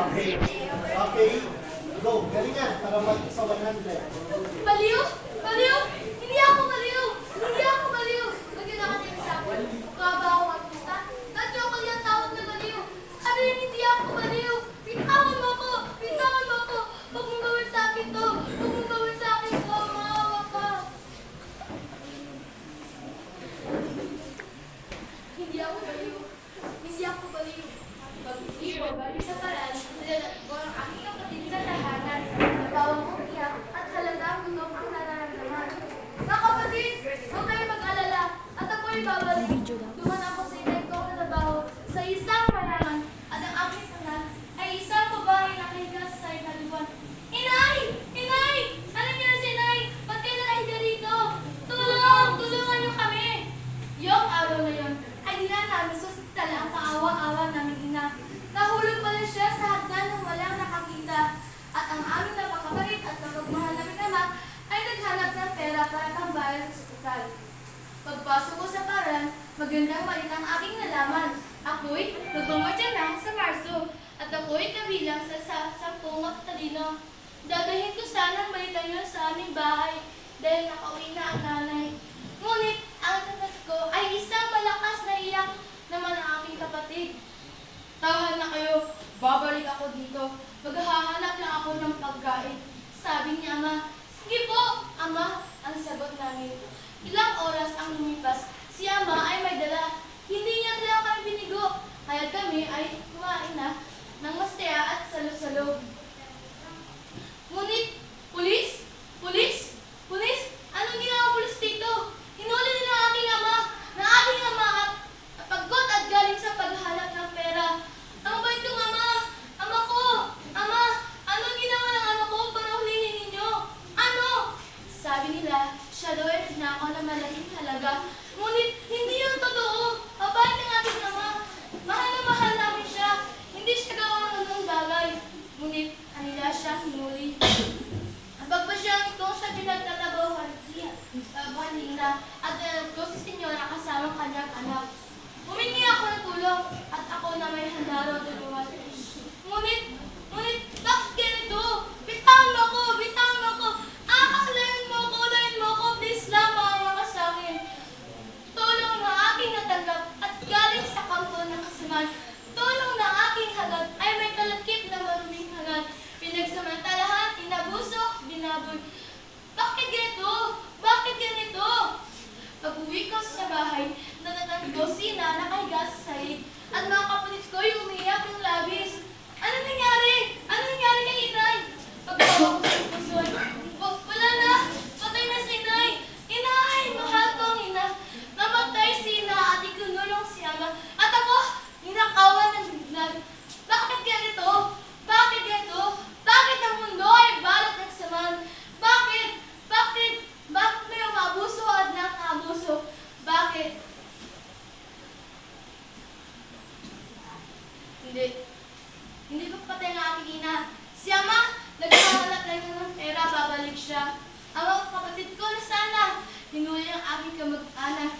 Okay. Okay. Go. Galingan para mag sa 100. Baliw? Baliw? Hindi ako baliw! Hindi ako baliw! Huwag yun nakatingin sa akin. Mukha ba ako artista? Dati ako yung tawag na baliw. Sabi rin hindi ako baliw. Bitawan mo ko! Bitawan mo ko! Huwag mong gawin sa akin to! Huwag mong gawin sa akin to! Maawa ka! Hindi ako baliw. Hindi ako baliw. Pag hindi ko baliw sa paraan, nilalag ko ang aking kapatid sa tahanan. Nabawang kong iyak at halagang gutom ang nararamdaman. Mga kapatid, huwag kayong mag-alala at ako'y babalik. Duman ako sa inay ko na trabaho sa isang mayaman at ang aking tanan ay isang babae na kahiga sa ikaliwan. Inay! Inay! Ano niyo si Inay? Ba't kayo nakahiga rito? Tulong! Tulungan niyo kami! Yung araw na yun ay dinanamin sa ospital ang kaawa-awa naming ina. Nahulog pala siya sa hagdan ng walang nakakita. At ang aming napakabait at napagmahal naming ama ay naghanap ng pera para tambayan sa ospital. Pagpasok ko sa paran, magandang malit ang aking nalaman. Ako'y nagmamadya na sa Marso at ako'y kabilang sa 10 talino. Dadahin ko sana ang balitan yun sa aming bahay dahil nakauwi na ang nanay. Ngunit ang tatas ko ay isang malakas na iyak naman ang aking kapatid. Tahan na kayo, babalik ako dito. Maghahanap lang ako ng pagkain. Sabi ni Ama, sige po, Ama, ang sagot namin. Ilang oras ang lumipas, si Ama ay may dala. Hindi niya talaga kami binigo, kaya kami ay kumain na ng masaya at salo-salo. Ngunit, pulis? Pulis? Pulis? Anong ginawa pulis dito? Hinuli nila ang aking ama, na aking ama at pagod at galing sa paghahanap ng pera. Ang bait kong ama! Ama ko! Ama! Anong ginawa ng ama ko para hulihin ninyo? Ano? Sabi nila, siya daw ay nagnakaw ng malaking halaga. Ngunit hindi yun totoo. Mabait ang aking ama. Mahal na mahal namin siya. Hindi siya gawa ng anong bagay. Ngunit kanila siyang hinuli. Ang pagpasyang ito sa pinagtatabawan kanina at ko si Senyora kasama kanyang anak. Humingi ako ng tulong at ako na may handaro tulungan. Ngunit, bakit ganito? Bitawan mo ko! Bitawan mo ko! Lain mo ko! Please lang, maawa ka sa akin. Tulong na aking natanggap at galing sa kampo ng kasiman. Tulong na aking hagad ay may kalakip na maruming hagad. Pinagsamantalahan, inabuso, binaboy. Bakit ganito? Bakit ganito? Pag-uwi ko sa bahay, natatand ko si Ina nakahiga sa sahig at mga kapatid ko yung umiyak ng labis. Ano nangyari? Ano nangyari kay Inay? Pagbawa ko sa pusoy, wala na! Patay na si Inay! Inay! Mahal ko ang ina! Namatay si Ina at ikunulong si Ama. At ako, ninakawan ng biglag. Bakit ganito? Bakit ganito? Bakit ang mundo ay balot ng saman? Bakit? Bakit? Bakit may umabuso at nakaabuso? Bakit? Hindi pa patay ang aking ina. Si Ama, naghahanap lang ng pera, babalik siya. Ang mga kapatid ko na sana, hinuli ang aking kamag-anak.